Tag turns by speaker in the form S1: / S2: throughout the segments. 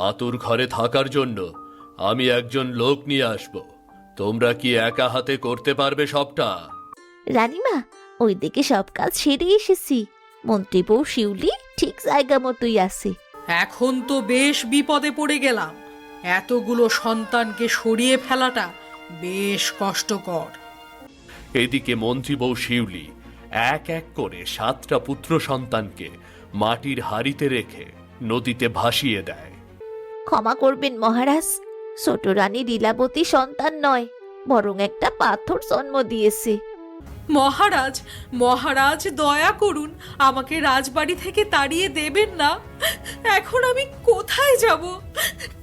S1: আতুর ঘরে থাকার জন্য আমি একজন লোক নিয়ে আসব। তোমরা কি একা হাতে করতে পারবে সবটা?
S2: রানীমা, ওইদিকে সব কাজ সেরে এসেছি। মন্ত্রী বউ শিউলি ঠিক জায়গা মতোই আছে।
S3: এখন তো বেশ বিপদে পড়ে গেলাম। এতগুলো সন্তানকে সরিয়ে ফেলাটা বেশ কষ্টকর।
S1: এদিকে মন্ত্রী বউ শিউলি এক এক করে 7টা পুত্র সন্তানকে মাটির হাড়িতে রেখে নদীতে ভাসিয়ে দেয়।
S2: ক্ষমা করবেন মহারাজ, ছোট রানী লীলাবতী সন্তান নয়, বরং একটা পাথর জন্ম দিয়েছে।
S3: মহারাজ, মহারাজ দয়া করুন, আমাকে রাজবাড়ি থেকে তাড়িয়ে দেবেন না। এখন আমি কোথায় যাব,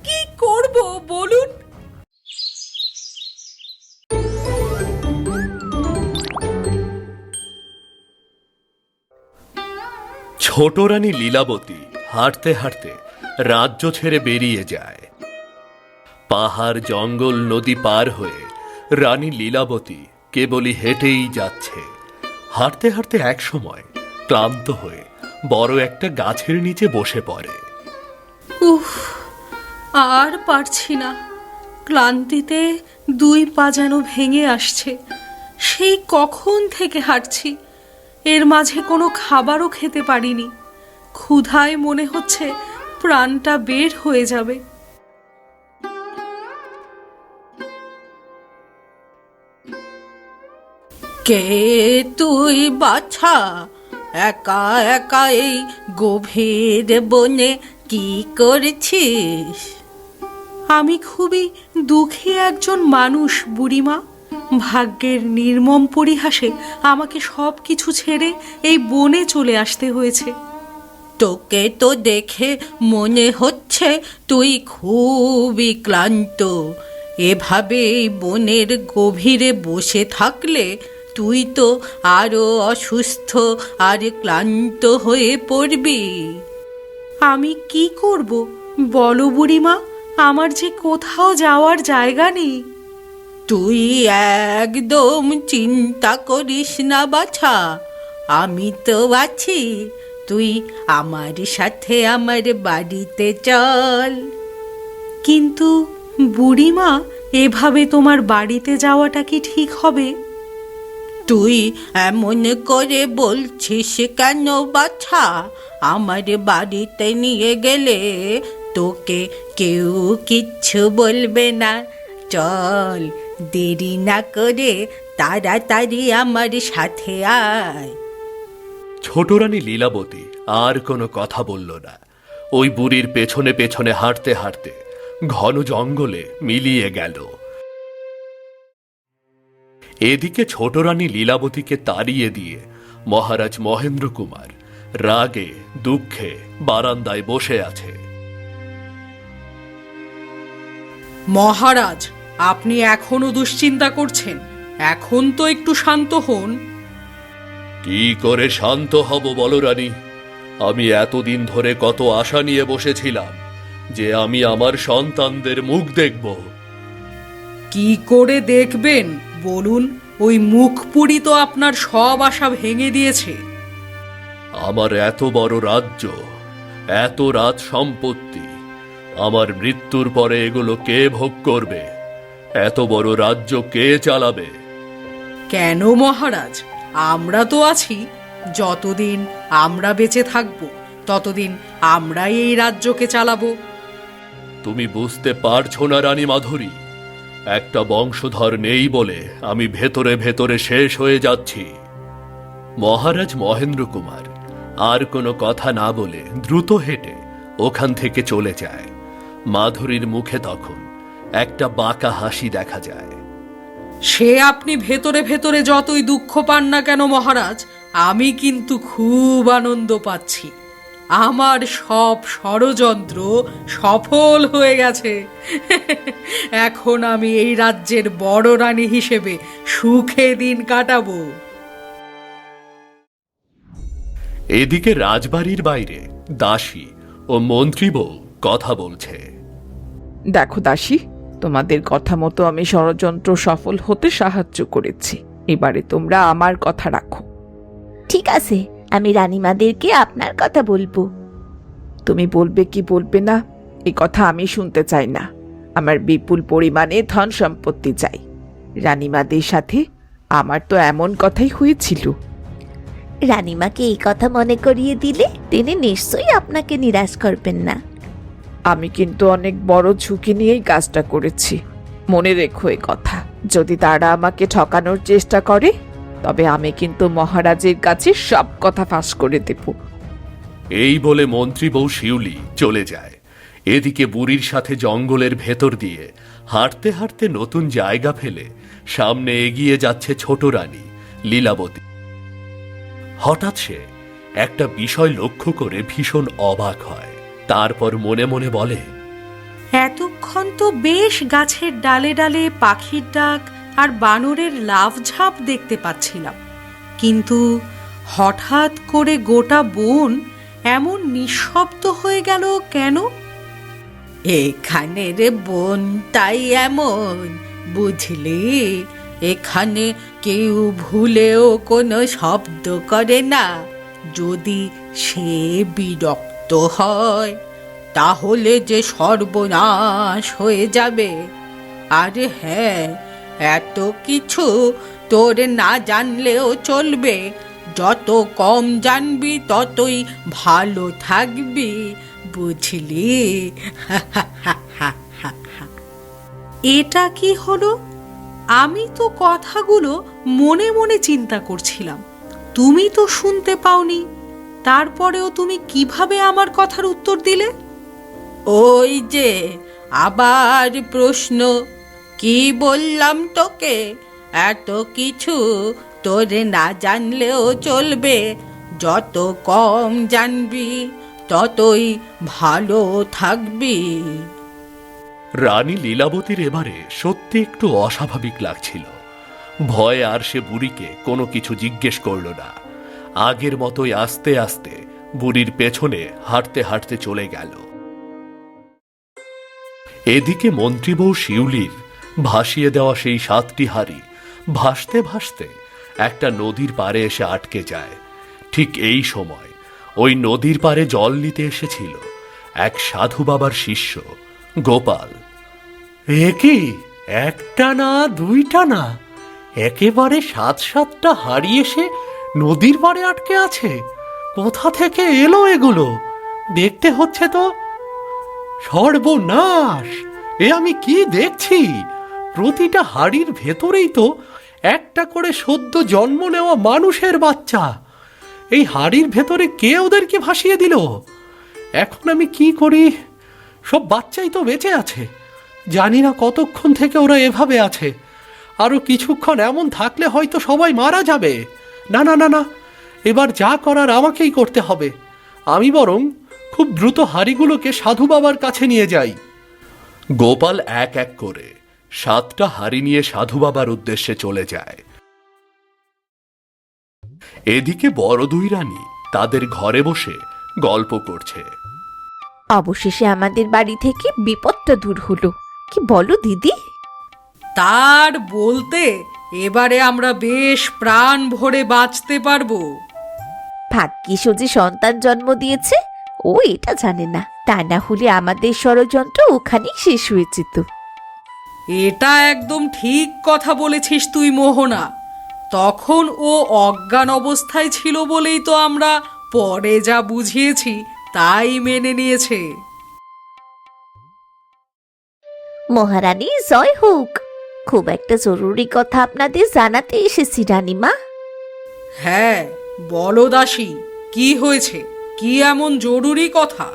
S3: কি করব বলুন?
S1: ছোট রানী লীলাবতী হাঁটতে হাঁটতে রাজ্য ছেড়ে বেরিয়ে যায়। পাহাড় জঙ্গল নদী পার হয়ে রানী লীলাবতী কেবলই হেঁটেই যাচ্ছে। হাঁটতে হাঁটতে এক সময় ক্লান্ত হয়ে বড় একটা গাছের নিচে বসে পড়ে।
S3: উফ, আর পারছি না। ক্লান্তিতে 2 পা যেন ভেঙে আসছে। সেই কখন থেকে হাঁটছি, এর মাঝে কোনো খাবারও খেতে পারিনি। ক্ষুধায় মনে হচ্ছে প্রাণটা বের হয়ে যাবে। কে তুই বাছা? একা একা এই গভীর বনে কি করছিস? আমি খুবই দুঃখী একজন মানুষ বুড়িমা। ভাগ্যের নির্মম পরিহাসে আমাকে সব কিছু ছেড়ে এই বনে চলে আসতে হয়েছে। তোকে তো দেখে মনে হচ্ছে তুই খুবই ক্লান্ত। এভাবে এই বনের গভীরে বসে থাকলে তুই তো আরো অসুস্থ আর ক্লান্ত হয়ে পড়বি। আমি কি করব বলো বুড়িমা? আমার যে কোথাও যাওয়ার জায়গা নেই। তুই একদম চিন্তা করিস না বাছা, আমি তো আছি। তুই আমার সাথে আমার বাড়িতে চল। কিন্তু বুড়িমা, এভাবে তোমার বাড়িতে যাওয়াটা কি ঠিক হবে? তুই এমন করে বলছিস কেন বাছা? আমার বাড়িতে নিয়ে গেলে তোকে কেউ কিচ্ছু বলবে না। চল, দেরি না করে তাড়াতাড়ি আমার সাথে আয়।
S1: ছোট রানী লীলাবতী আর কোনো কথা বলল না। ওই বুড়ির পেছনে পেছনে হাঁটতে হাঁটতে ঘন জঙ্গলে মিলিয়ে গেল। এদিকে ছোট রানী লীলাবতীকে তাড়িয়ে দিয়ে মহারাজ মহেন্দ্র কুমার রাগে দুঃখে বারান্দায় বসে আছে।
S3: মহারাজ, আপনি এখনো দুশ্চিন্তা করছেন? এখন তো একটু শান্ত হন।
S1: কি করে শান্ত হব বলো রানী? আমি এতদিন ধরে কত আশা নিয়ে বসেছিলাম যে আমি আমার সন্তানদের মুখ দেখব।
S3: কি করে দেখবেন বলুন? ওই মুখপুরি তো আপনার সব আশা ভেঙে দিয়েছে।
S1: আমার এত বড় রাজ্য, এত রাজ সম্পত্তি, আমার মৃত্যুর পরে এগুলো কে ভোগ করবে? এত বড় রাজ্য কে চালাবে?
S3: কেন মহারাজ, আমরা তো আছি। যতদিন আমরা বেঁচে থাকব ততদিন আমরাই এই রাজ্যকে চালাবো।
S1: তুমি বুঝতে পারছো না রানী মাধুরী? একটা বংশধর নেই বলে আমি ভেতরে ভেতরে শেষ হয়ে যাচ্ছি। মহারাজ মহেন্দ্র কুমার আর কোনো কথা না বলে দ্রুত হেঁটে ওখান থেকে চলে যায়। মাধুরীর মুখে তখন একটা বাঁকা হাসি দেখা যায়।
S3: সে আপনি ভেতরে ভেতরে যতই দুঃখ পান না কেন মহারাজ, আমি কিন্তু খুব আনন্দ পাচ্ছি। আমার সব ষড়যন্ত্র সফল হয়ে গেছে। এখন আমি এই রাজ্যের বড় রানী হিসেবে সুখে দিন কাটাবো।
S1: এদিকে রাজবাড়ির বাইরে দাসী ও মন্ত্রী বউ কথা বলছে।
S4: দেখো দাসী, তোমাদের কথা মতো আমি ষড়যন্ত্র সফল হতে সাহায্য করেছি। এবারে তোমরা আমার কথা রাখো।
S2: ঠিক আছে, আমি রানীমাদেরকে আপনার কথা বলবো।
S4: তুমি বলবে কি বলবে না এই কথা আমি শুনতে চাই না। আমার বিপুল পরিমাণে ধন সম্পত্তি চাই। রানীমাদের সাথে আমার তো এমন কথাই হয়েছিল।
S2: রানীমাকে এই কথা মনে করিয়ে দিলে তিনি নিশ্চয়ই আপনাকে নিরাশ করবেন না।
S4: আমি কিন্তু অনেক বড় ঝুঁকি নিয়েই কাজটা করেছি, মনে রেখো এ কথা। যদি তারা আমাকে ঠকানোর চেষ্টা করে তবে আমি কিন্তু মহারাজের কাছে সব কথা ফাঁস করে দেব।
S1: এই বলে মন্ত্রী বউ শিউলি চলে যায়। এদিকে বুড়ির সাথে জঙ্গলের ভেতর দিয়ে হাঁটতে হাঁটতে নতুন জায়গা ফেলে সামনে এগিয়ে যাচ্ছে ছোট রানী লীলাবতী। হঠাৎ সে একটা বিষয় লক্ষ্য করে ভীষণ অবাক হয়। তারপর মনে মনে বলে,
S3: এতক্ষণ তো বেশ গাছের ডালে ডালে পাখির ডাক আর বানরের লাফঝাপ দেখতে পাচ্ছিলাম, কিন্তু হঠাৎ করে গোটা বন এমন নিঃশব্দ হয়ে গেল কেন? এখানের বনটাই এমন, বুঝলি? এখানে কেউ ভুলেও কোনো শব্দ করে না। যদি সে বিরক্ত হয় তাহলে যে সর্বনাশ হয়ে যাবে। আরে হ্যাঁ, এত কিছু তোর না জানলেও চলবে। যত কম জানবি ততই ভালো থাকবি, বুঝলি? এটা কি হলো? আমি তো কথাগুলো মনে মনে চিন্তা করছিলাম, তুমি তো শুনতে পাওনি। তারপরেও তুমি কিভাবে আমার কথার উত্তর দিলে? ওই যে আবার প্রশ্ন, কি বললাম তোকে? এত কিছু তোরে না জানলেও চলবে। যত কম জানবি ততই ভালো থাকবি।
S1: রানী লীলাবতীর এবারে সত্যি একটু অস্বাভাবিক লাগছিল। ভয়ে আর সে বুড়িকে কোনো কিছু জিজ্ঞেস করল না। আগের মতোই আস্তে আস্তে বুড়ির পেছনে হাঁটতে হাঁটতে চলে গেল। এদিকে মন্ত্রী বউ শিউলির ভাসিয়ে দেওয়া সেই 7টি হাঁড়ি ভাসতে ভাসতে একটা নদীর পাড়ে এসে আটকে যায়। ঠিক এই সময় ওই নদীর পাড়ে জল নিতে এসেছিল এক সাধু বাবার শিষ্য গোপাল। এ কি, একটা না দুইটা না, একেবারে 7-7টা হাঁড়ি এসে নদীর পাড়ে আটকে আছে। কোথা থেকে এলো এগুলো? দেখতে হচ্ছে তো সর্বনাশ! এ আমি কি দেখছি? প্রতিটা হাড়ির ভেতরেই তো একটা করে সদ্য জন্ম নেওয়া মানুষের বাচ্চা। এই হাড়ির ভেতরে কে ওদেরকে ভাসিয়ে দিল? এখন আমি কি করি? সব বাচ্চাই তো বেঁচে আছে। জানি না কতক্ষণ থেকে ওরা এভাবে আছে। আরো কিছুক্ষণ এমন থাকলে হয়তো সবাই মারা যাবে। না না না না, এবার যা করার আমাকেই করতে হবে। আমি বরং খুব দ্রুত হাঁড়িগুলোকে সাধু বাবার কাছে নিয়ে যাই। গোপাল এক এক করে 7টা হাঁড়ি নিয়ে সাধু বাবার উদ্দেশ্যে চলে যায়। এদিকে বড় দুই রানী তাদের ঘরে বসে গল্প করছে।
S2: অবশেষে আমাদের বাড়ি থেকে বিপদটা দূর হলো, কি বলো দিদি?
S3: তার বলতে এবারে আমরা বেশ প্রাণ ভরে বাঁচতে পারবো।
S2: ভাগ্যিস ও যে সন্তান জন্ম দিয়েছে, ও এটা জানে না। তা না হলে আমাদের ষড়যন্ত্র ওখানেই শেষ হয়ে যেত।
S3: এটা একদম ঠিক কথা বলেছিস তুই মোহনা। তখন ও অজ্ঞান অবস্থায় ছিল বলেই তো আমরা পরে যা বুঝিয়েছি তাই মেনে নিয়েছে।
S2: মহারানী জয় হোক। খুব একটা জরুরি কথা আপনাদের জানাতে এসেছি রানীমা।
S3: হ্যাঁ বলো দাসী, কি হয়েছে? কি এমন জরুরি কথা?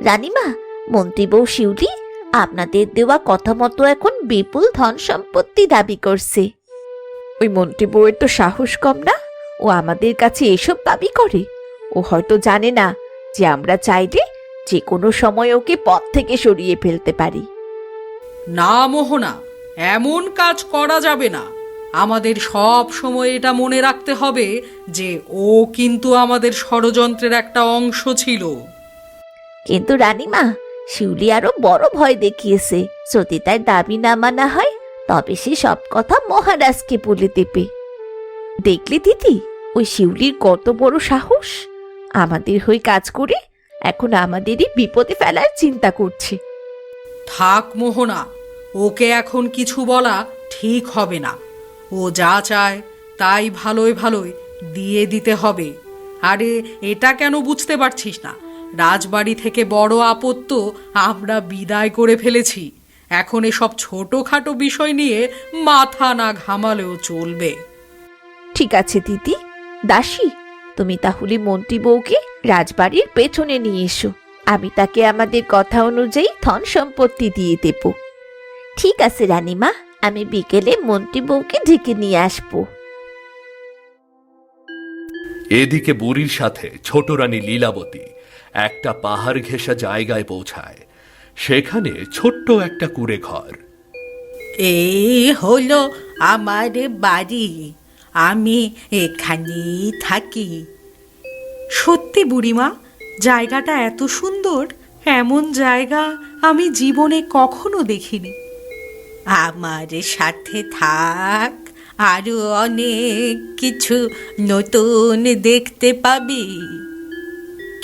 S2: রানীমা, মন্ত্রী বউ শিউলি আপনাদের দেওয়া কথা মতো এখন বিপুল ধন সম্পত্তি দাবি করছে।
S4: ওই মন্ত্রী বউয়ের তো সাহস কম না, ও আমাদের কাছে এসব দাবি করে। ও হয়তো জানে না যে আমরা চাইলে যে কোনো সময় ওকে পথ থেকে সরিয়ে ফেলতে পারি।
S3: না মোহনা, এমন কাজ করা যাবে না। আমাদের সব সময় এটা মনে রাখতে হবে যে ও কিন্তু আমাদের ষড়যন্ত্রের একটা অংশ ছিল।
S2: কিন্তু রানীমা, শিউলি আরো বড় ভয় দেখিয়েছে। যদি তার দাবি না মানা হয় তবে সে সব কথা মহারাজকে বলে দেবে। দেখলে দিদি, ওই শিউলির কত বড় সাহস! আমাদের হয়ে কাজ করে এখন আমাদেরই বিপদে ফেলার চিন্তা করছে।
S3: থাক মোহনা, ওকে এখন কিছু বলা ঠিক হবে না। ও যা চায় তাই ভালোই ভালোই দিয়ে দিতে হবে। আরে এটা কেন বুঝতে পারছিস না? রাজবাড়ি থেকে বড় আপদ তো আমরা বিদায় করে ফেলেছি। এখন এসব ছোটখাটো বিষয় নিয়ে মাথা না ঘামালেও চলবে।
S2: ঠিক আছে দিদি, দাসী, তুমি তাহলে মন্ত্রী বউকে রাজবাড়ির পেছনে নিয়ে এসো। আমি তাকে আমাদের কথা অনুযায়ী ধন সম্পত্তি দিয়ে দেব। ঠিক আছে রানীমা, আমি বিকেলে মন্ত্রী বউকে ডেকে নিয়ে আসবো।
S1: এদিকে বুড়ির সাথে ছোট রানী লীলাবতী একটা পাহাড় ঘেঁষা জায়গায় পৌঁছায়। সেখানে ছোট্ট একটা কুঁড়ে ঘর।
S3: এই হলো আমার বাড়ি, আমি এখানেই থাকি। সত্যি বুড়িমা, জায়গাটা এত সুন্দর, এমন জায়গা আমি জীবনে কখনো দেখিনি। আমার সাথে থাক, আরো অনেক কিছু নতুন দেখতে পাবি।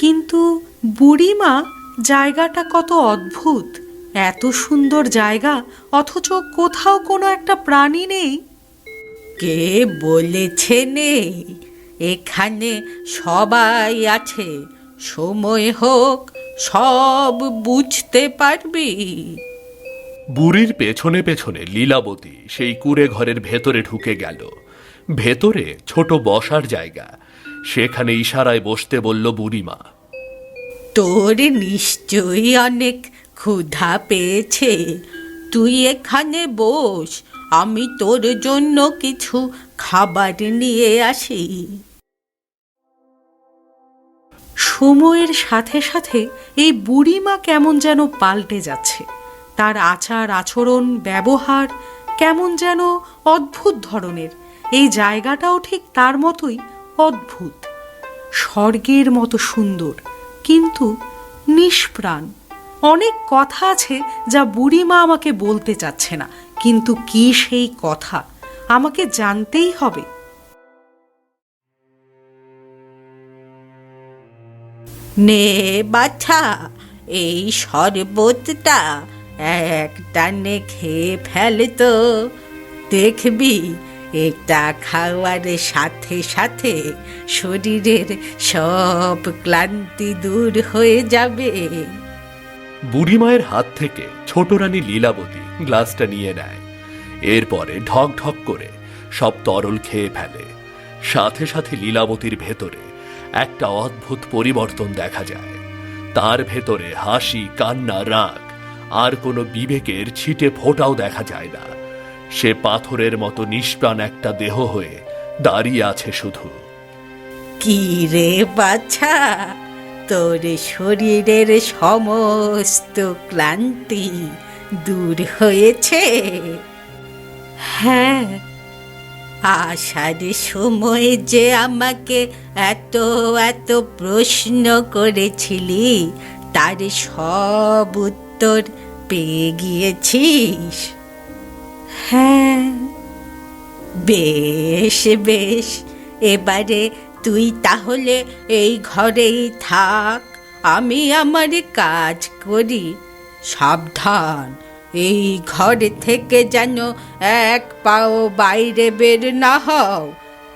S3: কিন্তু বুড়িমা, জায়গাটা কত অদ্ভুত, এত সুন্দর জায়গা অথচ কোথাও কোনো একটা প্রাণী নেই। কে বলেছে নেই? এখানে সবাই আছে, সময় হোক সব বুঝতে পারবি।
S1: বুড়ির পেছনে পেছনে লীলাবতী সেই কুঁড়ে ঘরের ভেতরে ঢুকে গেল। ভেতরে ছোট বসার জায়গা, সেখানে ইশারায় বসতে বলল বুড়িমা।
S3: তোর নিশ্চয়ই অনেক ক্ষুধা পেয়েছে, তুই এখানে বস, আমি তোর জন্য কিছু খাবার নিয়ে আসি। সময়ের সাথে সাথে এই বুড়িমা কেমন যেন পাল্টে যাচ্ছে। তার আচার আচরণ ব্যবহার কেমন যেন অদ্ভুত ধরনের। এই জায়গাটাও ঠিক তার মতোই অদ্ভুত, স্বর্গের মতো সুন্দর কিন্তু নিষ্প্রাণ। অনেক কথা আছে যা বুড়িমা আমাকে বলতে চাচ্ছে না, কিন্তু কি সেই কথা আমাকে জানতেই হবে। নে বাছা, এই শরবতটা এক টানে খেয়ে ফেলে তো, দেখবি এটা খাওয়ার সাথে সাথে শরীরের সব ক্লান্তি দূর হয়ে যাবে।
S1: বুড়িমায়ের হাত থেকে ছোট রানী লীলাবতী গ্লাসটা নিয়ে নেয়। এরপরে ঢক ঢক করে সব তরল খেয়ে ফেলে। সাথে সাথে লীলাবতীর ভেতরে একটা অদ্ভুত পরিবর্তন দেখা যায়। তার ভেতরে হাসি, কান্না, রাগ আর কোনো বিবেকের ছিটে ফোঁটাও দেখা যায় না। সে পাথরের মতো নিষ্প্রাণ একটা দেহ হয়ে দাঁড়িয়ে আছে শুধু।
S3: কি রে বাছা, তোর শরীরের সমস্ত ক্লান্তি দূর হয়েছে? হ্যাঁ। আসার সময় যে আমাকে এত এত প্রশ্ন করেছিলি, তার সব উত্তর পেয়ে গিয়েছিস? হ্যাঁ। বেশ বেশ, এবারে তুই তাহলে এই ঘরেই থাক, আমি আমার কাজ করি। সাবধান, এই ঘর থেকে যেন এক পাও বাইরে বের না হও,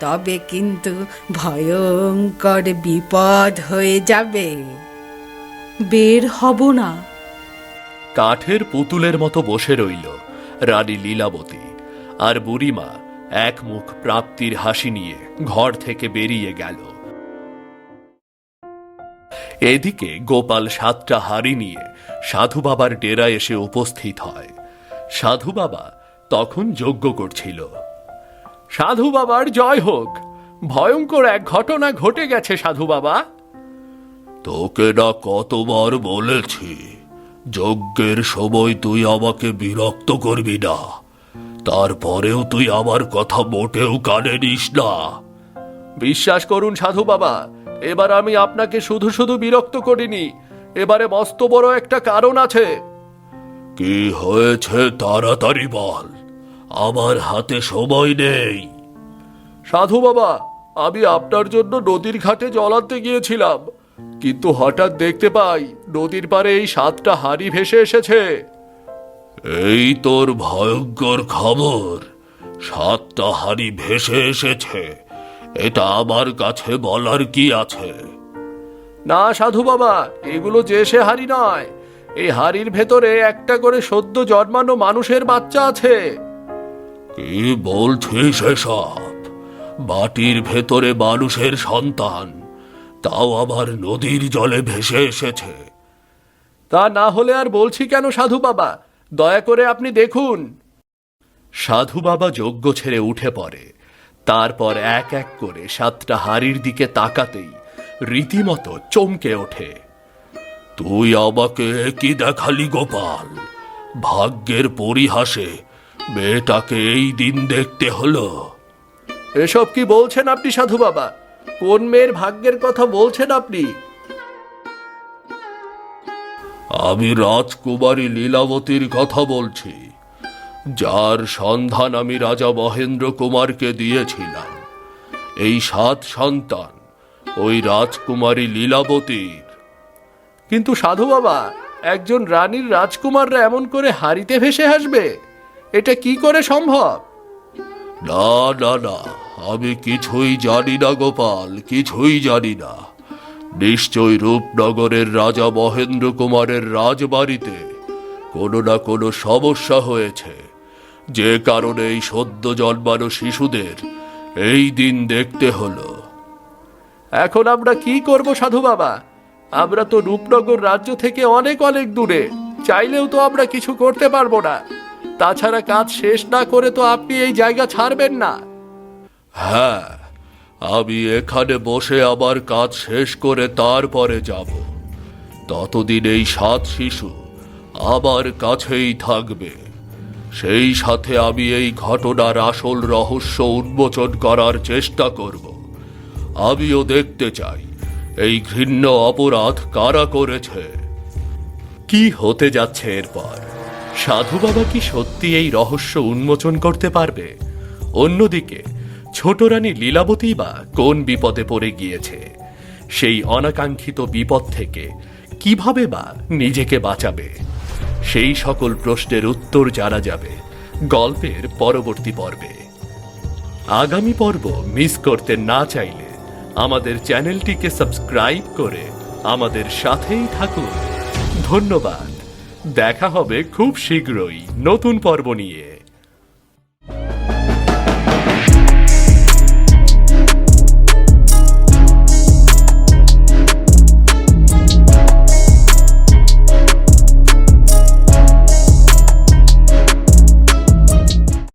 S3: তবে কিন্তু ভয়ঙ্কর বিপদ হয়ে যাবে। বের হব না।
S1: কাঠের পুতুলের মতো বসে রইল রানী লীলাবতী, আর বুড়িমা এক মুখ প্রাপ্তির হাসি নিয়ে ঘর থেকে বেরিয়ে গেল। এদিকে গোপাল 7টা হাঁড়ি নিয়ে সাধু বাবার ডেরায় এসে উপস্থিত হয়। সাধু বাবা তখন যজ্ঞ করছিল। সাধু বাবার জয় হোক, ভয়ঙ্কর এক ঘটনা ঘটে গেছে সাধু বাবা। তোকে না কতবার বলেছি, যজ্ঞের সময় তুই আমাকে বিরক্ত করবি না, তারপরেও তুই আমার কথা মোটেও কানে নিস না। বিশ্বাস করুন সাধু বাবা, এবার আমি আপনাকে শুধু শুধু বিরক্ত করিনি, এবারে মস্ত বড় একটা কারণ আছে। কি হয়েছে তাড়াতাড়ি বল, আমার হাতে সময় নেই। সাধু বাবা, আমি আপনার জন্য নদীর ঘাটে জল আনতে গিয়েছিলাম, কিন্তু হঠাৎ দেখতে পাই নদীর পাড়ে এই 7টা হাঁড়ি ভেসে এসেছে। এই তোর ভয়ঙ্কর খবর? 7টা হাঁড়ি ভেসে এসেছে, এটা আমার কাছে বলার কি আছে? না সাধু বাবা, এগুলো যে সে হাঁড়ি নয়। এই হাঁড়ির ভেতরে একটা করে সদ্য জন্মানো মানুষের বাচ্চা আছে। কি বলছিস এসব? বাটির ভেতরে মানুষের সন্তান, তাও আবার নদীর জলে ভেসে এসেছে? তা না হলে আর বলছি কেন সাধু বাবা, দয়া করে আপনি দেখুন। সাধু বাবা যজ্ঞ ছেড়ে উঠে পড়ে। তারপর এক এক করে 7টা হাঁড়ির দিকে তাকাতেই রীতিমতো চমকে ওঠে। তুই আমাকে কি দেখালি গোপাল? ভাগ্যের পরিহাসে মেয়েটাকে এই দিন দেখতে হলো। এসব কি বলছেন আপনি সাধু বাবা? কোন মেয়ের ভাগ্যের কথা বলছেন আপনি? আমি রাজকুমারী লীলাবতীর কথা বলছি, যার সন্ধান আমি রাজা মহেন্দ্র কুমারকে দিয়েছিলাম। এই 7 সন্তান ওই রাজকুমারী লীলাবতীর। কিন্তু সাধু বাবা, একজন রানীর রাজকুমাররা এমন করে হাড়িতে ভেসে আসবে, এটা কি করে সম্ভব? না না না, আমি কিছুই জানি না গোপাল, কিছুই জানি না। নিশ্চয় রূপনগরের রাজা মহেন্দ্র কুমারের রাজবাড়িতে কোনো না কোনো সমস্যা হয়েছে, যে কারণে এই সদ্য জন্মানো শিশুদের এই দিন দেখতে হলো। এখন আমরা কি করব সাধু বাবা? আমরা তো রূপনগর রাজ্য থেকে অনেক অনেক দূরে, চাইলেও তো আমরা কিছু করতে পারবো না। তাছাড়া কাজ শেষ না করে তো আপনি এই জায়গা ছাড়বেন না। হ্যাঁ, আমি এখানে বসে আবার কাজ শেষ করে তারপরে যাব। ততদিন এই 7 শিশু আমার কাছেই থাকবে। সেই সাথে আমি এই ঘটনার আসল রহস্য উন্মোচন করার চেষ্টা করব। আমিও দেখতে চাই এই ঘৃণ্য অপরাধ কারা করেছে। কি হতে যাচ্ছে এরপর? সাধু বাবা কি সত্যি এই রহস্য উন্মোচন করতে পারবে? অন্যদিকে ছোট রানী লীলাবতী বা কোন বিপদে পড়ে গিয়েছে? সেই অনাকাঙ্ক্ষিত বিপদ থেকে কিভাবে বা নিজেকে বাঁচাবে? সেই সকল প্রশ্নের উত্তর জানা যাবে গল্পের পরবর্তী পর্বে। আগামী পর্ব মিস করতে না চাইলে আমাদের চ্যানেলটিকে সাবস্ক্রাইব করে আমাদের সাথেই থাকুন। ধন্যবাদ। দেখা হবে খুব শীঘ্রই নতুন পর্ব নিয়ে।